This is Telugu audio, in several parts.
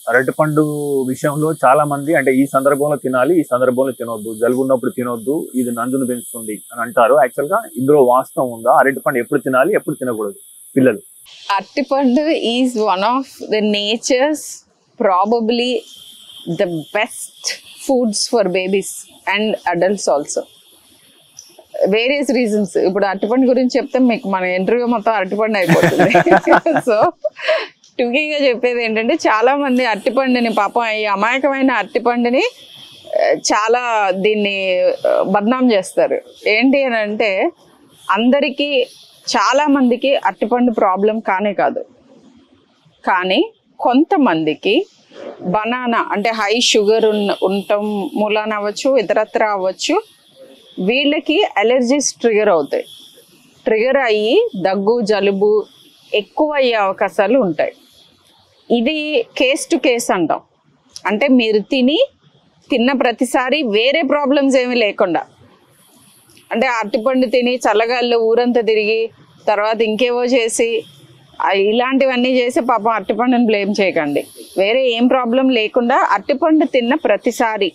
అరటిపండు విషయంలో చాలా మంది అంటే ఈ సందర్భంలో తినాలి, ఈ సందర్భంలో తినొద్దు, జలుబు ఉన్నప్పుడు తినొద్దు, ఇది నంజును పెంచుతుంది అని అంటారు. యాక్చువల్ గా ఇందులో వాస్తవం ఉందా? అరటిపండు ఎప్పుడు తినాలి, ఎప్పుడు తినకూడదు పిల్లలు? అరటిపండు is one of the nature's probably the best foods for babies and adults also. Various reasons. ఇప్పుడు అరటిపండు గురించి చెప్తే మీకు మన ఇంటర్వ్యూ మొత్తం అరటిపండు అయిపోతుంది. సో టుకీగా చెప్పేది ఏంటంటే, చాలా మంది అరటిపండుని పాపం ఈ అమాయకమైన అరటిపండుని చాలా దీన్ని బద్నాం చేస్తారు. ఏంటి అని అంటే, అందరికీ చాలా మందికి అరటిపండు ప్రాబ్లం కానే కాదు, కానీ కొంతమందికి బనానా అంటే హై షుగర్ ఉండటం మూలాన అవ్వచ్చు, ఇతరత్ర అవ్వచ్చు, వీళ్ళకి అలర్జీస్ ట్రిగర్ అవుతాయి. ట్రిగర్ అయ్యి దగ్గు జలుబు ఎక్కువ అయ్యే అవకాశాలు ఉంటాయి. ఇది కేస్ టు కేస్ అంటాం. అంటే మీరు తిన్న ప్రతిసారి వేరే ప్రాబ్లమ్స్ ఏమీ లేకుండా, అంటే అరటిపండు తిని చల్లగాల్లో ఊరంతా తిరిగి తర్వాత ఇంకేవో చేసి ఇలాంటివన్నీ చేసి పాపం అరటిపండుని బ్లేమ్ చేయకండి. వేరే ఏం ప్రాబ్లం లేకుండా అరటిపండు తిన్న ప్రతిసారి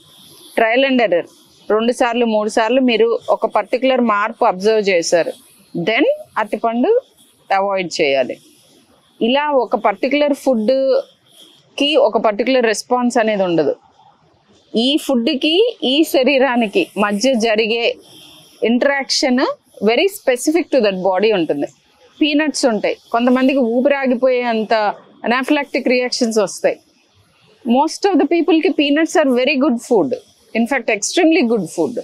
ట్రయల్ అండ్ ఎర్రర్ 2 సార్లు 3 సార్లు మీరు ఒక పర్టికులర్ మార్పు అబ్జర్వ్ చేశారు, దెన్ అరటిపండు అవాయిడ్ చేయాలి. ఇలా ఒక పర్టికులర్ ఫుడ్కి ఒక పర్టికులర్ రెస్పాన్స్ అనేది ఉండదు. ఈ ఫుడ్కి ఈ శరీరానికి మధ్య జరిగే interaction very specific to that body ఉంటుంది. పీనట్స్ ఉంటాయి, కొంతమందికి ఊపిరాగిపోయేంత అనాఫిలాక్టిక్ రియాక్షన్స్ వస్తాయి. మోస్ట్ ఆఫ్ ద పీపుల్కి peanuts are very good food, in fact extremely good food.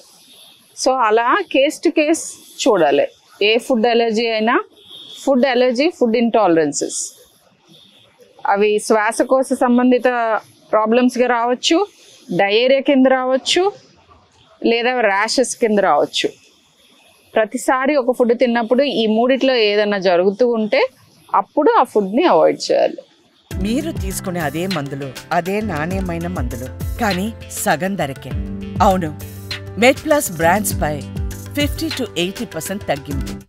So అలా కేస్ టు కేస్ చూడాలి. ఏ ఫుడ్ అలర్జీ అయినా, ఫుడ్ అలర్జీ, ఫుడ్ ఇంటాలరెన్సెస్, అవి శ్వాసకోశ సంబంధిత ప్రాబ్లమ్స్గా రావచ్చు, డయేరియా కింద రావచ్చు, లేదా ర్యాషెస్ కింద రావచ్చు. ప్రతిసారి ఒక ఫుడ్ తిన్నప్పుడు ఈ మూడిట్లో ఏదైనా జరుగుతూ ఉంటే అప్పుడు ఆ ఫుడ్ని అవాయిడ్ చేయాలి. మీరు తీసుకునే అదే మందులు, అదే నాణ్యమైన మందులు, కానీ సగం ధరకే. అవును, మెడ్ ప్లస్ బ్రాండ్స్ పై 50 to 80% తగ్గింపు.